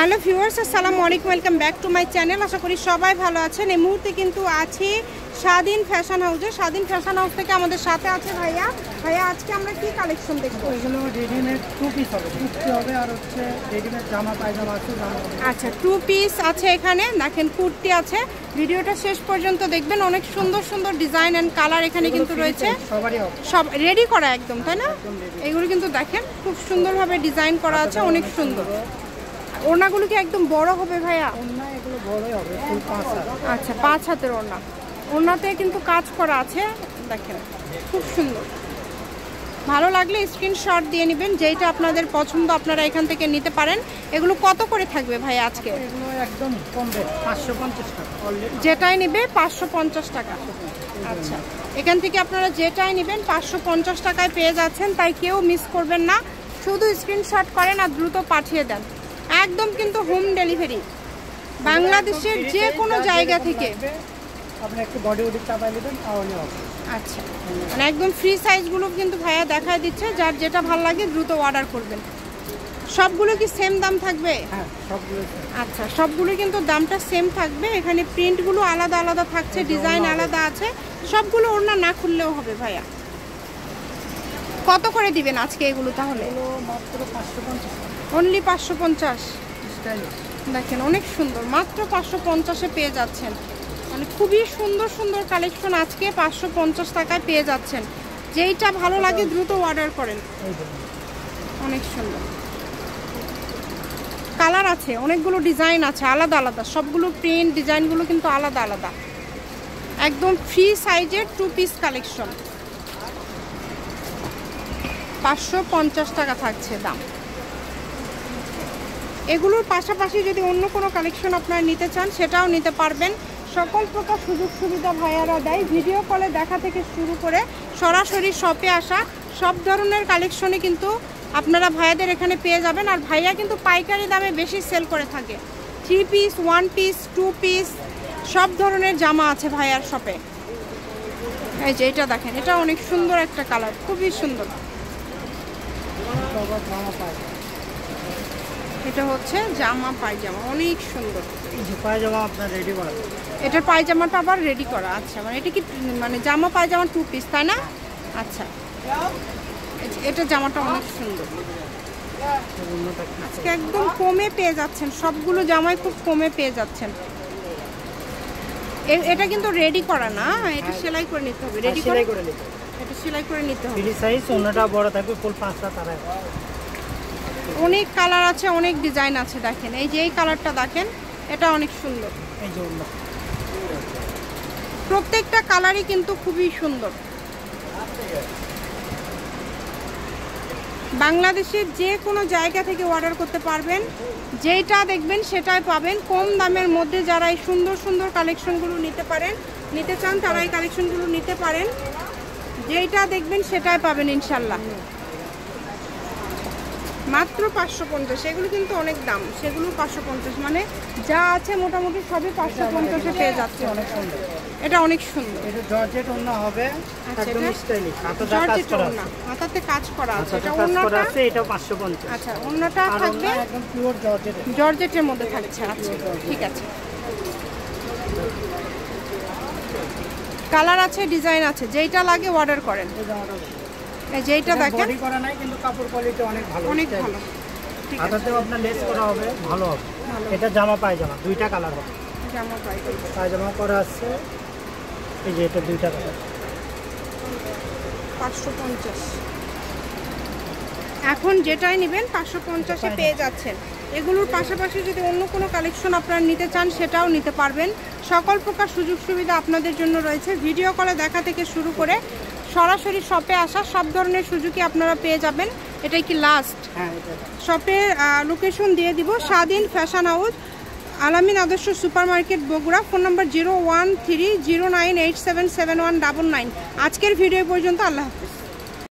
Hello viewers, আসসালামু আলাইকুম, welcome back to my channel. আশা করি সবাই ভালো আছেন। এই মুহূর্তে কিন্তু আছি স্বাধীন ফ্যাশন হাউসে। স্বাধীন ফ্যাশন হাউস থেকে আমাদের সাথে আছে ভাইয়া। আজকে আমরা কি কালেকশন দেখবো? এগুলো রেডিমেড টু পিস হবে, কুর্তি হবে আর হচ্ছে রেডিমেড জামা পায়জামা আছে। আচ্ছা, টু পিস আছে এখানে, দেখেন কুর্তি আছে। ভিডিওটা শেষ পর্যন্ত দেখবেন, অনেক সুন্দর সুন্দর ডিজাইন অ্যান্ড কালার এখানে কিন্তু রয়েছে। সব রেডি করা একদম, তাই না? এগুলো কিন্তু দেখেন খুব সুন্দরভাবে ডিজাইন করা আছে, অনেক সুন্দর। ওড়নাগুলো কি একদম বড় হবে ভাইয়া? ওড়না এগুলো বড়ই হবে, ফুল 5 হাত। আচ্ছা, 5 হাতের ওড়না। ওড়নাতে কিন্তু কাজ করা আছে, দেখেন খুব সুন্দর। ভালো লাগলে স্ক্রিনশট দিয়ে নেবেন, যেইটা আপনাদের পছন্দ আপনারা এখান থেকে নিতে পারেন। এগুলো কত করে থাকবে ভাই আজকে? এগুলো একদম কম রেট, 550 টাকা অলরেডি। যেটাই নেবে 550 টাকা। আচ্ছা, এখান থেকে আপনারা যেটাই নেবেন 550 টাকায় পেয়ে যাচ্ছেন, তাই কেউ মিস করবেন না। শুধু স্ক্রিনশট করেন আর দ্রুত পাঠিয়ে দেন। একদম কিন্তু হোম ডেলিভারি, বাংলাদেশের যে কোনো জায়গা থেকে। আপনি একটু বডি ওডি চাপাই নেবেন তাহলে হবে। আচ্ছা, মানে একদম ফ্রি সাইজগুলো কিন্তু ভাইয়া দেখায় দিচ্ছে, যার যেটা ভালো লাগে দ্রুত অর্ডার করবেন। সবগুলো কি সেম দাম থাকবে? হ্যাঁ, সবগুলো। আচ্ছা, সবগুলো কিন্তু দামটা সেম থাকবে। এখানে প্রিন্টগুলো আলাদা আলাদা থাকছে, ডিজাইন আলাদা আছে। সবগুলো ওড়না না খুললেও হবে ভাইয়া। কত করে দিবেন আজকে এগুলো তাহলে? মাত্র 550, অনলি 550। স্টাইলিশ দেখেন অনেক সুন্দর, মাত্র 550-এ পেয়ে যাচ্ছেন। মানে খুবই সুন্দর সুন্দর কালেকশন আজকে 550 টাকায় পেয়ে যাচ্ছেন। যেইটা ভালো লাগে দ্রুত অর্ডার করেন। অনেক সুন্দর কালার আছে, অনেকগুলো ডিজাইন আছে আলাদা আলাদা। সবগুলো প্রিন্ট ডিজাইনগুলো কিন্তু আলাদা আলাদা। একদম ফ্রি সাইজের টু পিস কালেকশন, 550 টাকা থাকছে দাম। এগুলোর পাশাপাশি যদি অন্য কোনো কালেকশন আপনারা নিতে চান সেটাও নিতে পারবেন। সকল প্রকার সুযোগ সুবিধা ভাইয়ারা দেয়। ভিডিও কলে দেখা থেকে শুরু করে সরাসরি শপে আসা সব ধরনের কালেকশনই কিন্তু আপনারা ভাইয়াদের এখানে পেয়ে যাবেন। আর ভাইয়া কিন্তু পাইকারি দামে বেশি সেল করে থাকে। 3 পিস, 1 পিস, 2 পিস সব ধরনের জামা আছে ভাইয়ার শপে। এই যে এটা দেখেন, এটা অনেক সুন্দর একটা কালার, খুবই সুন্দর। এটা হচ্ছে জামা পায়জামা, অনেক সুন্দর। পায়জামা আপনার রেডি করা, এটার পায়জামাটা আবার রেডি করা। আচ্ছা, মানে এটা কি মানে জামা পায়জামা 2 পিস, তাই না? আচ্ছা, এটা জামাটা অনেক সুন্দর। আজকে একদম কমে পেয়ে যাচ্ছেন, সবগুলো জামাই খুব কমে পেয়ে যাচ্ছেন। এটা কিন্তু রেডি করা না, এটা সেলাই করে নিতে হবে। রেডি করে নিতে হবে, এটা সেলাই করে নিতে হবে। ফ্রি সাইজ, ওনাটা বড় থাকবে, ফুল 5 হাত। আর অনেক কালার আছে, অনেক ডিজাইন আছে। দেখেন এই যে এই কালারটা দেখেন, এটা অনেক সুন্দর। এই যে ওনা, প্রত্যেকটা কালারই কিন্তু খুবই সুন্দর। বাংলাদেশের যে কোনো জায়গা থেকে অর্ডার করতে পারবেন, যেটা দেখবেন সেটাই পাবেন কম দামের মধ্যে। যারা এই সুন্দর সুন্দর কালেকশনগুলো নিতে চান তারা এই কালেকশনগুলো নিতে পারেন। যেটা দেখবেন সেটাই পাবেন ইনশাল্লাহ। মাত্র 550। এগুলো কিন্তু অনেক দাম, সেগুলো 550। মানে যা আছে মোটামুটি সবই 550-এ পেয়ে যাচ্ছে। অনেক সুন্দর, এটা অনেক সুন্দর। এটা জর্জেট ওনা হবে, একদম স্টাইলিশ। জর্জেট ওনা, হাতাতে কাজ করা আছে। এটা ওনাটা আছে, এটা 550। আচ্ছা, ওনাটা থাকবে একদম পিওর জর্জেট, জর্জেটের মধ্যে থাকছে। আচ্ছা, ঠিক আছে। কালার আছে, ডিজাইন আছে, যেইটা লাগে অর্ডার করেন। যেইটা দেখেন বডি করা নাই, কিন্তু কাপড় কোয়ালিটি অনেক ভালো, অনেক ভালো। হাতাতেও আপনার লেস করা হবে, ভালো হবে। এটা জামা পায়জামা, দুইটা কালার হবে। জামা পায়জামা করা আছে, এই যে এটা দুইটা কালার, 550। এখন যেটাই নেবেন 550-এ পেয়ে যাচ্ছেন। এগুলোর পাশাপাশি যদি অন্য কোনো কালেকশন আপনারা নিতে চান সেটাও নিতে পারবেন। সকল প্রকার সুযোগ সুবিধা আপনাদের জন্য রয়েছে। ভিডিও কলে দেখা থেকে শুরু করে সরাসরি শপে আসা সব ধরনের সুযোগই আপনারা পেয়ে যাবেন। এটাই কি লাস্ট? শপের লোকেশন দিয়ে দিব, স্বাধীন ফ্যাশন হাউস, আলামিন আদর্শ super market, Bogura. Phone number 01309877199। আজকের ভিডিও পর্যন্ত, আল্লাহ হাফেজ।